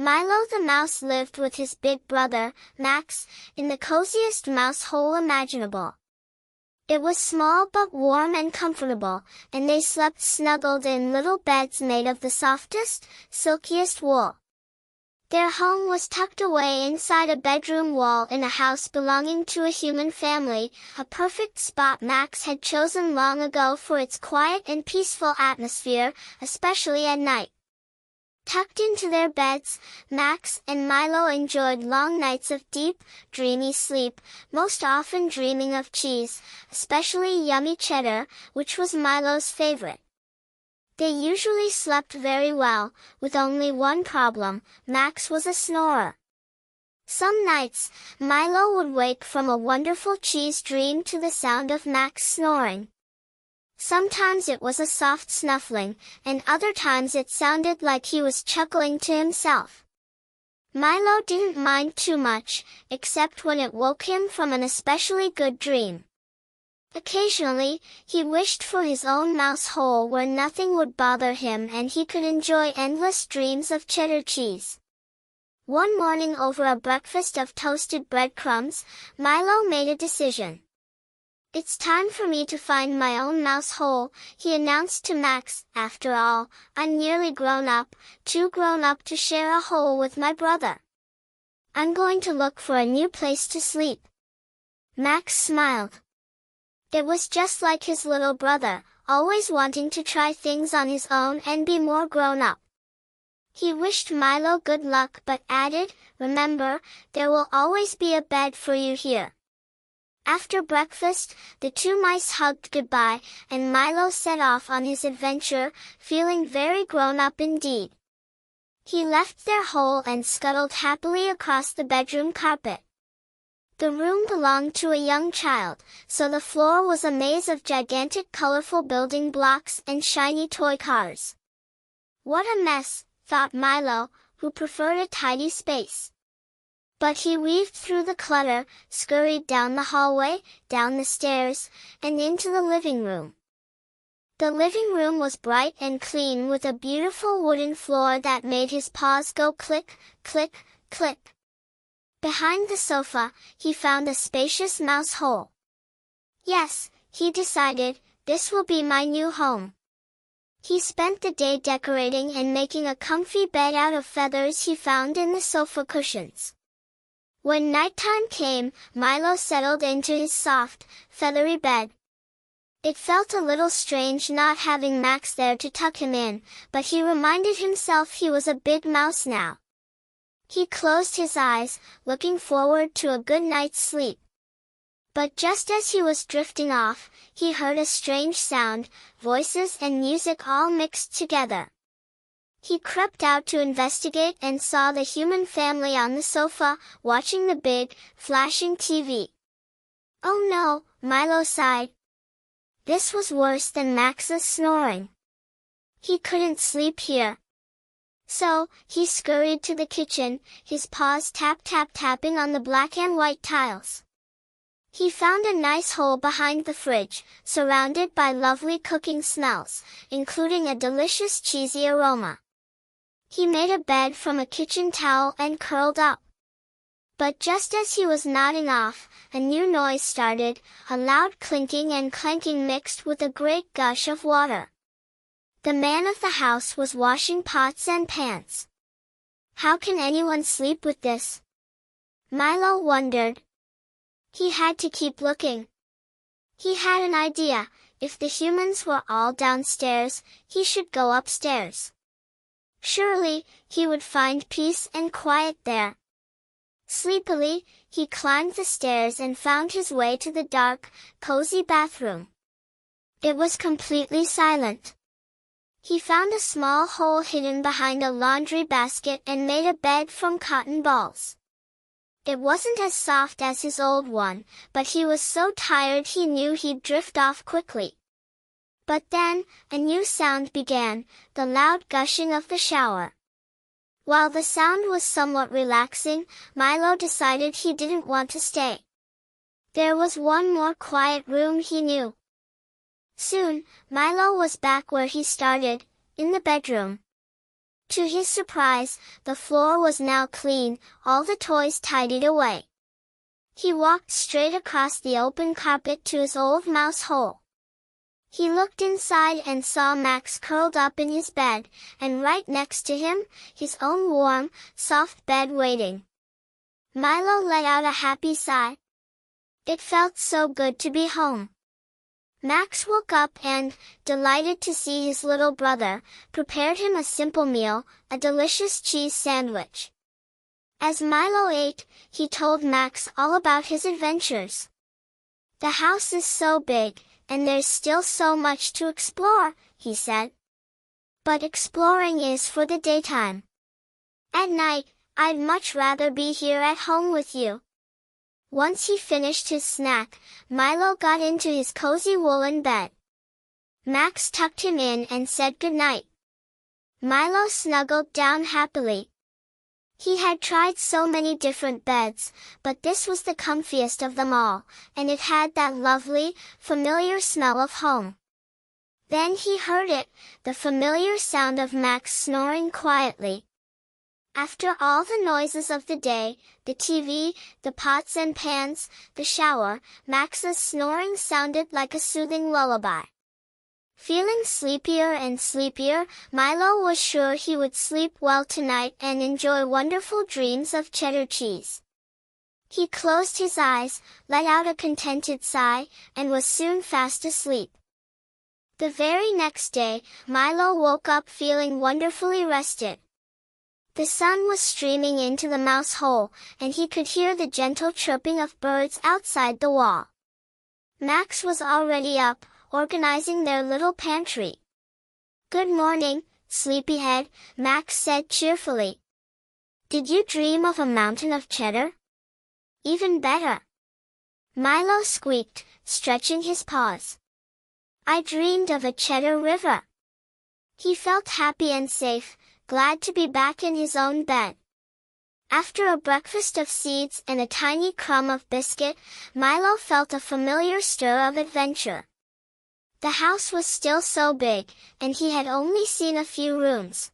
Milo the mouse lived with his big brother, Max, in the coziest mouse hole imaginable. It was small but warm and comfortable, and they slept snuggled in little beds made of the softest, silkiest wool. Their home was tucked away inside a bedroom wall in a house belonging to a human family, a perfect spot Max had chosen long ago for its quiet and peaceful atmosphere, especially at night. Tucked into their beds, Max and Milo enjoyed long nights of deep, dreamy sleep, most often dreaming of cheese, especially yummy cheddar, which was Milo's favorite. They usually slept very well, with only one problem: Max was a snorer. Some nights, Milo would wake from a wonderful cheese dream to the sound of Max snoring. Sometimes it was a soft snuffling, and other times it sounded like he was chuckling to himself. Milo didn't mind too much, except when it woke him from an especially good dream. Occasionally, he wished for his own mouse hole where nothing would bother him and he could enjoy endless dreams of cheddar cheese. One morning over a breakfast of toasted breadcrumbs, Milo made a decision. "It's time for me to find my own mouse hole," he announced to Max. "After all, I'm nearly grown up, too grown up to share a hole with my brother. I'm going to look for a new place to sleep." Max smiled. It was just like his little brother, always wanting to try things on his own and be more grown up. He wished Milo good luck but added, "Remember, there will always be a bed for you here." After breakfast, the two mice hugged goodbye, and Milo set off on his adventure, feeling very grown up indeed. He left their hole and scuttled happily across the bedroom carpet. The room belonged to a young child, so the floor was a maze of gigantic colorful building blocks and shiny toy cars. "What a mess," thought Milo, who preferred a tidy space. But he weaved through the clutter, scurried down the hallway, down the stairs, and into the living room. The living room was bright and clean with a beautiful wooden floor that made his paws go click, click, click. Behind the sofa, he found a spacious mouse hole. "Yes," he decided, "this will be my new home." He spent the day decorating and making a comfy bed out of feathers he found in the sofa cushions. When nighttime came, Milo settled into his soft, feathery bed. It felt a little strange not having Max there to tuck him in, but he reminded himself he was a big mouse now. He closed his eyes, looking forward to a good night's sleep. But just as he was drifting off, he heard a strange sound, voices and music all mixed together. He crept out to investigate and saw the human family on the sofa, watching the big, flashing TV. "Oh no," Milo sighed. This was worse than Max's snoring. He couldn't sleep here. So, he scurried to the kitchen, his paws tap-tap-tapping on the black and white tiles. He found a nice hole behind the fridge, surrounded by lovely cooking smells, including a delicious cheesy aroma. He made a bed from a kitchen towel and curled up. But just as he was nodding off, a new noise started, a loud clinking and clanking mixed with a great gush of water. The man of the house was washing pots and pans. How can anyone sleep with this? Milo wondered. He had to keep looking. He had an idea: if the humans were all downstairs, he should go upstairs. Surely, he would find peace and quiet there. Sleepily, he climbed the stairs and found his way to the dark, cozy bathroom. It was completely silent. He found a small hole hidden behind a laundry basket and made a bed from cotton balls. It wasn't as soft as his old one, but he was so tired he knew he'd drift off quickly. But then, a new sound began, the loud gushing of the shower. While the sound was somewhat relaxing, Milo decided he didn't want to stay. There was one more quiet room he knew. Soon, Milo was back where he started, in the bedroom. To his surprise, the floor was now clean, all the toys tidied away. He walked straight across the open carpet to his old mouse hole. He looked inside and saw Max curled up in his bed, and right next to him, his own warm, soft bed waiting. Milo let out a happy sigh. It felt so good to be home. Max woke up and, delighted to see his little brother, prepared him a simple meal, a delicious cheese sandwich. As Milo ate, he told Max all about his adventures. "The house is so big, and there's still so much to explore," he said. "But exploring is for the daytime. At night, I'd much rather be here at home with you." Once he finished his snack, Milo got into his cozy woolen bed. Max tucked him in and said goodnight. Milo snuggled down happily. He had tried so many different beds, but this was the comfiest of them all, and it had that lovely, familiar smell of home. Then he heard it, the familiar sound of Max snoring quietly. After all the noises of the day, the TV, the pots and pans, the shower, Max's snoring sounded like a soothing lullaby. Feeling sleepier and sleepier, Milo was sure he would sleep well tonight and enjoy wonderful dreams of cheddar cheese. He closed his eyes, let out a contented sigh, and was soon fast asleep. The very next day, Milo woke up feeling wonderfully rested. The sun was streaming into the mouse hole, and he could hear the gentle chirping of birds outside the wall. Max was already up, organizing their little pantry. "Good morning, sleepyhead," Max said cheerfully. "Did you dream of a mountain of cheddar?" "Even better," Milo squeaked, stretching his paws. "I dreamed of a cheddar river." He felt happy and safe, glad to be back in his own bed. After a breakfast of seeds and a tiny crumb of biscuit, Milo felt a familiar stir of adventure. The house was still so big, and he had only seen a few rooms.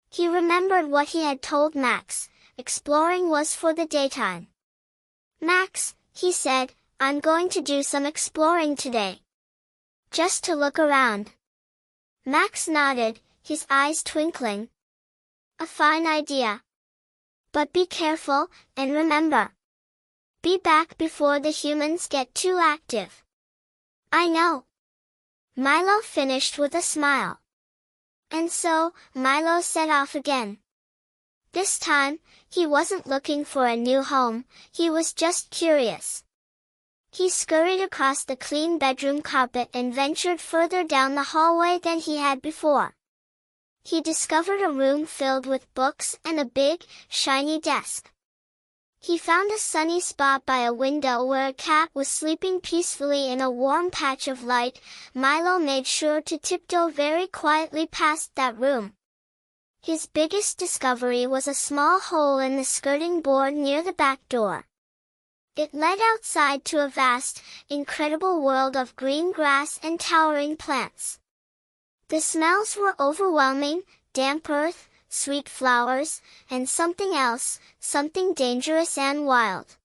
He remembered what he had told Max, exploring was for the daytime. "Max," he said, "I'm going to do some exploring today. Just to look around." Max nodded, his eyes twinkling. "A fine idea. But be careful, and remember. Be back before the humans get too active." "I know," Milo finished with a smile. And so, Milo set off again. This time, he wasn't looking for a new home, he was just curious. He scurried across the clean bedroom carpet and ventured further down the hallway than he had before. He discovered a room filled with books and a big, shiny desk. He found a sunny spot by a window where a cat was sleeping peacefully in a warm patch of light. Milo made sure to tiptoe very quietly past that room. His biggest discovery was a small hole in the skirting board near the back door. It led outside to a vast, incredible world of green grass and towering plants. The smells were overwhelming, damp earth, sweet flowers, and something else, something dangerous and wild.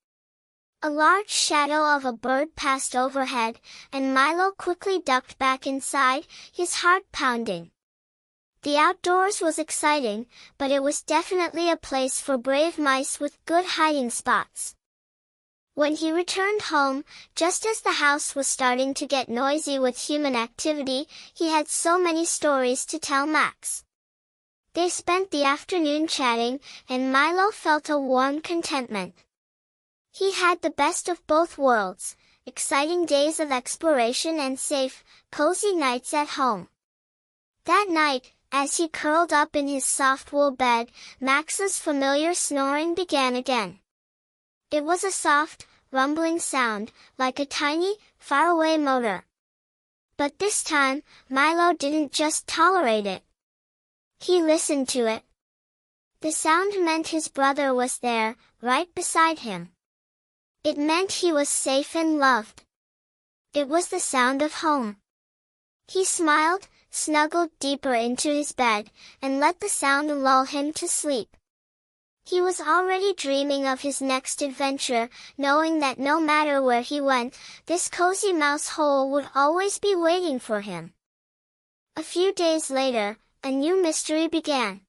A large shadow of a bird passed overhead, and Milo quickly ducked back inside, his heart pounding. The outdoors was exciting, but it was definitely a place for brave mice with good hiding spots. When he returned home, just as the house was starting to get noisy with human activity, he had so many stories to tell Max. They spent the afternoon chatting, and Milo felt a warm contentment. He had the best of both worlds, exciting days of exploration and safe, cozy nights at home. That night, as he curled up in his soft wool bed, Max's familiar snoring began again. It was a soft, rumbling sound, like a tiny, faraway motor. But this time, Milo didn't just tolerate it. He listened to it. The sound meant his brother was there, right beside him. It meant he was safe and loved. It was the sound of home. He smiled, snuggled deeper into his bed, and let the sound lull him to sleep. He was already dreaming of his next adventure, knowing that no matter where he went, this cozy mouse hole would always be waiting for him. A few days later, a new mystery began.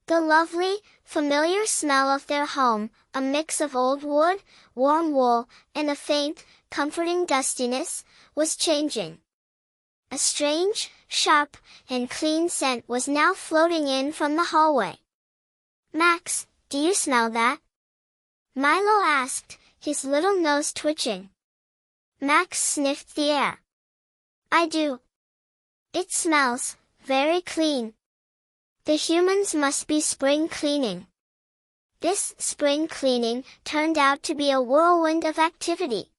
The lovely, familiar smell of their home, a mix of old wood, warm wool, and a faint, comforting dustiness, was changing. A strange, sharp, and clean scent was now floating in from the hallway. "Max, do you smell that?" Milo asked, his little nose twitching. Max sniffed the air. "I do. It smells very clean. The humans must be spring cleaning." This spring cleaning turned out to be a whirlwind of activity.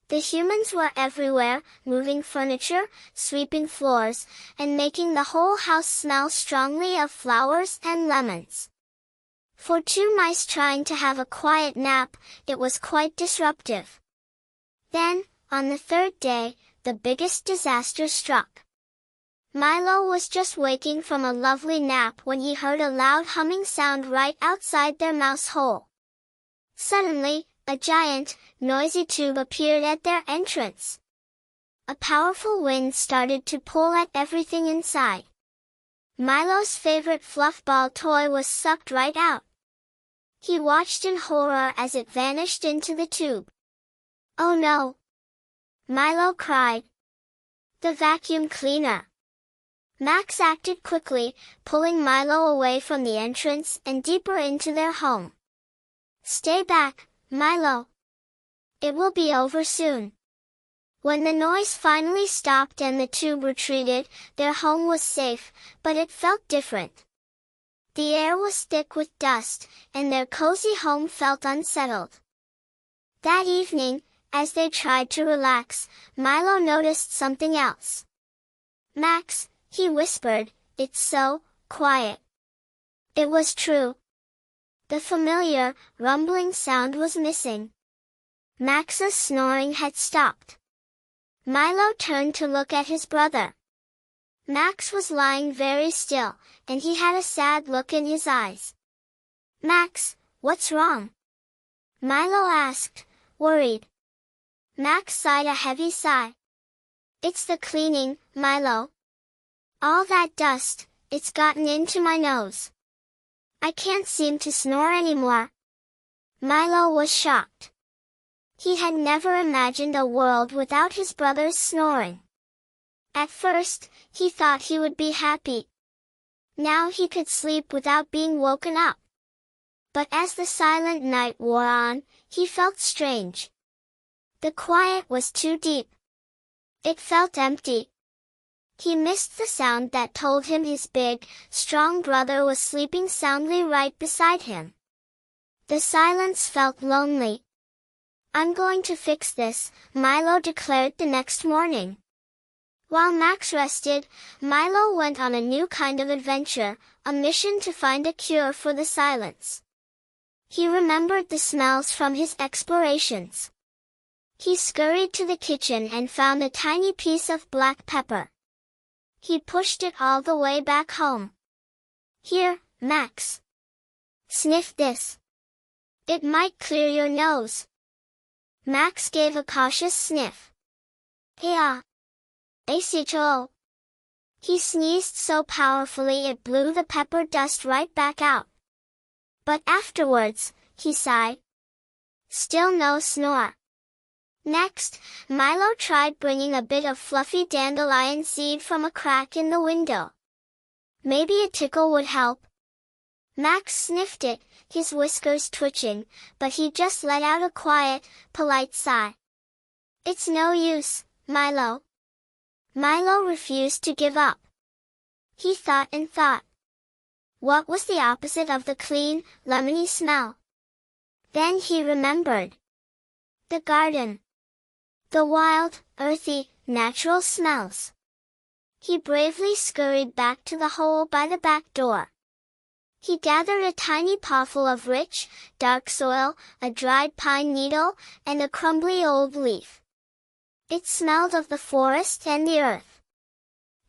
The humans were everywhere, moving furniture, sweeping floors, and making the whole house smell strongly of flowers and lemons. For two mice trying to have a quiet nap, it was quite disruptive. Then, on the third day, the biggest disaster struck. Milo was just waking from a lovely nap when he heard a loud humming sound right outside their mouse hole. Suddenly, a giant, noisy tube appeared at their entrance. A powerful wind started to pull at everything inside. Milo's favorite fluff ball toy was sucked right out. He watched in horror as it vanished into the tube. "Oh no!" Milo cried. "The vacuum cleaner!" Max acted quickly, pulling Milo away from the entrance and deeper into their home. "Stay back, Milo. It will be over soon." When the noise finally stopped and the tube retreated, their home was safe, but it felt different. The air was thick with dust, and their cozy home felt unsettled. That evening, as they tried to relax, Milo noticed something else. "Max," he whispered, "it's so quiet." It was true. The familiar, rumbling sound was missing. Max's snoring had stopped. Milo turned to look at his brother. Max was lying very still, and he had a sad look in his eyes. "Max, what's wrong?" Milo asked, worried. Max sighed a heavy sigh. "It's the cleaning, Milo. All that dust, it's gotten into my nose. I can't seem to snore anymore." Milo was shocked. He had never imagined a world without his brother's snoring. At first, he thought he would be happy. Now he could sleep without being woken up. But as the silent night wore on, he felt strange. The quiet was too deep. It felt empty. He missed the sound that told him his big, strong brother was sleeping soundly right beside him. The silence felt lonely. "I'm going to fix this," Milo declared the next morning. While Max rested, Milo went on a new kind of adventure, a mission to find a cure for the silence. He remembered the smells from his explorations. He scurried to the kitchen and found a tiny piece of black pepper. He pushed it all the way back home. "Here, Max. Sniff this. It might clear your nose." Max gave a cautious sniff. "Yeah. Asicho." He sneezed so powerfully it blew the pepper dust right back out. But afterwards, he sighed. Still no snore. Next, Milo tried bringing a bit of fluffy dandelion seed from a crack in the window. Maybe a tickle would help. Max sniffed it, his whiskers twitching, but he just let out a quiet, polite sigh. "It's no use, Milo." Milo refused to give up. He thought and thought. What was the opposite of the clean, lemony smell? Then he remembered. The garden. The wild, earthy, natural smells. He bravely scurried back to the hole by the back door. He gathered a tiny potful of rich, dark soil, a dried pine needle, and a crumbly old leaf. It smelled of the forest and the earth.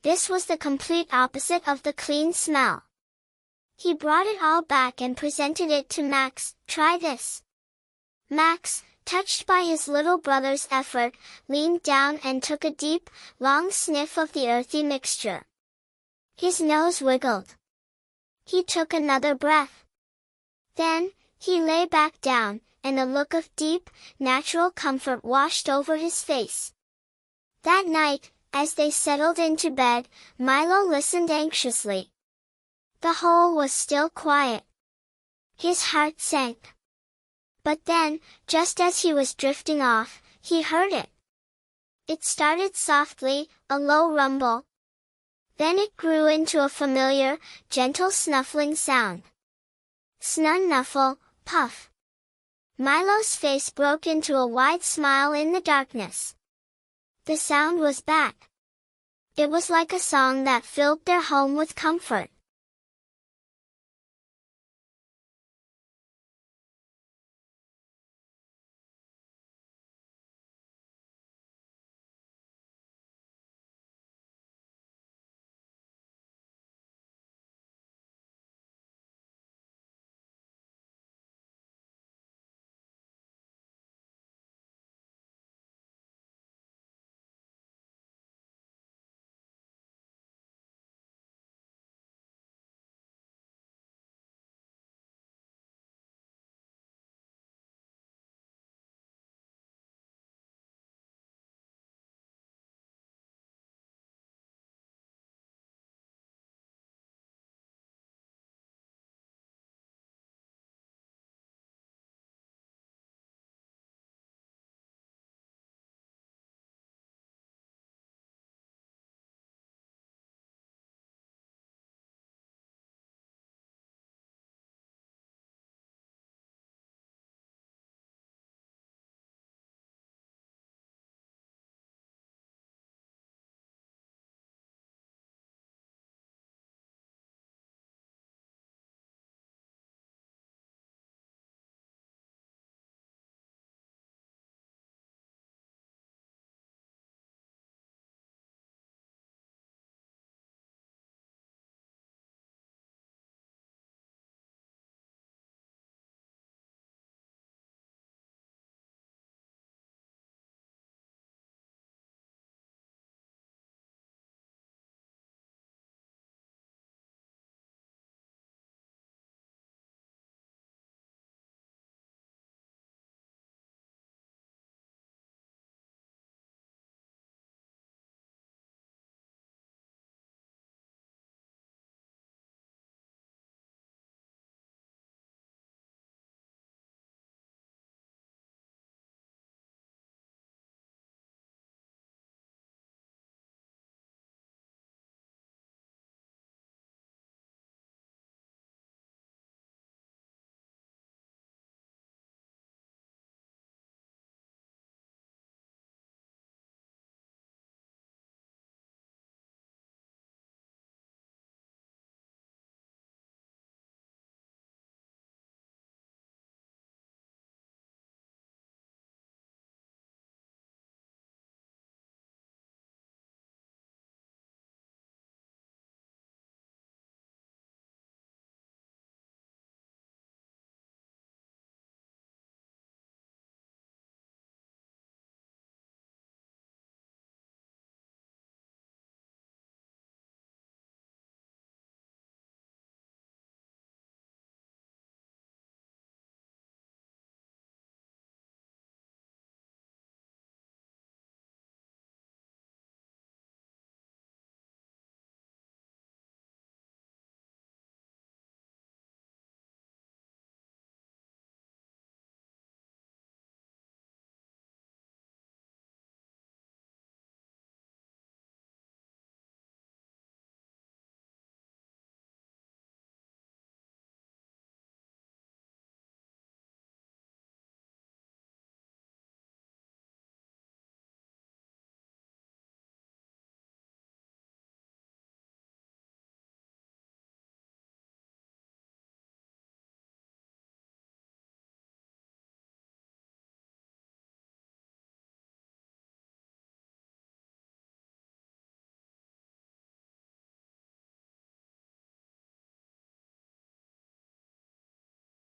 This was the complete opposite of the clean smell. He brought it all back and presented it to Max. "Try this." Max, touched by his little brother's effort, leaned down and took a deep, long sniff of the earthy mixture. His nose wiggled. He took another breath. Then, he lay back down, and a look of deep, natural comfort washed over his face. That night, as they settled into bed, Milo listened anxiously. The hole was still quiet. His heart sank. But then, just as he was drifting off, he heard it. It started softly, a low rumble. Then it grew into a familiar, gentle snuffling sound. Snun-nuffle, puff. Milo's face broke into a wide smile in the darkness. The sound was back. It was like a song that filled their home with comfort.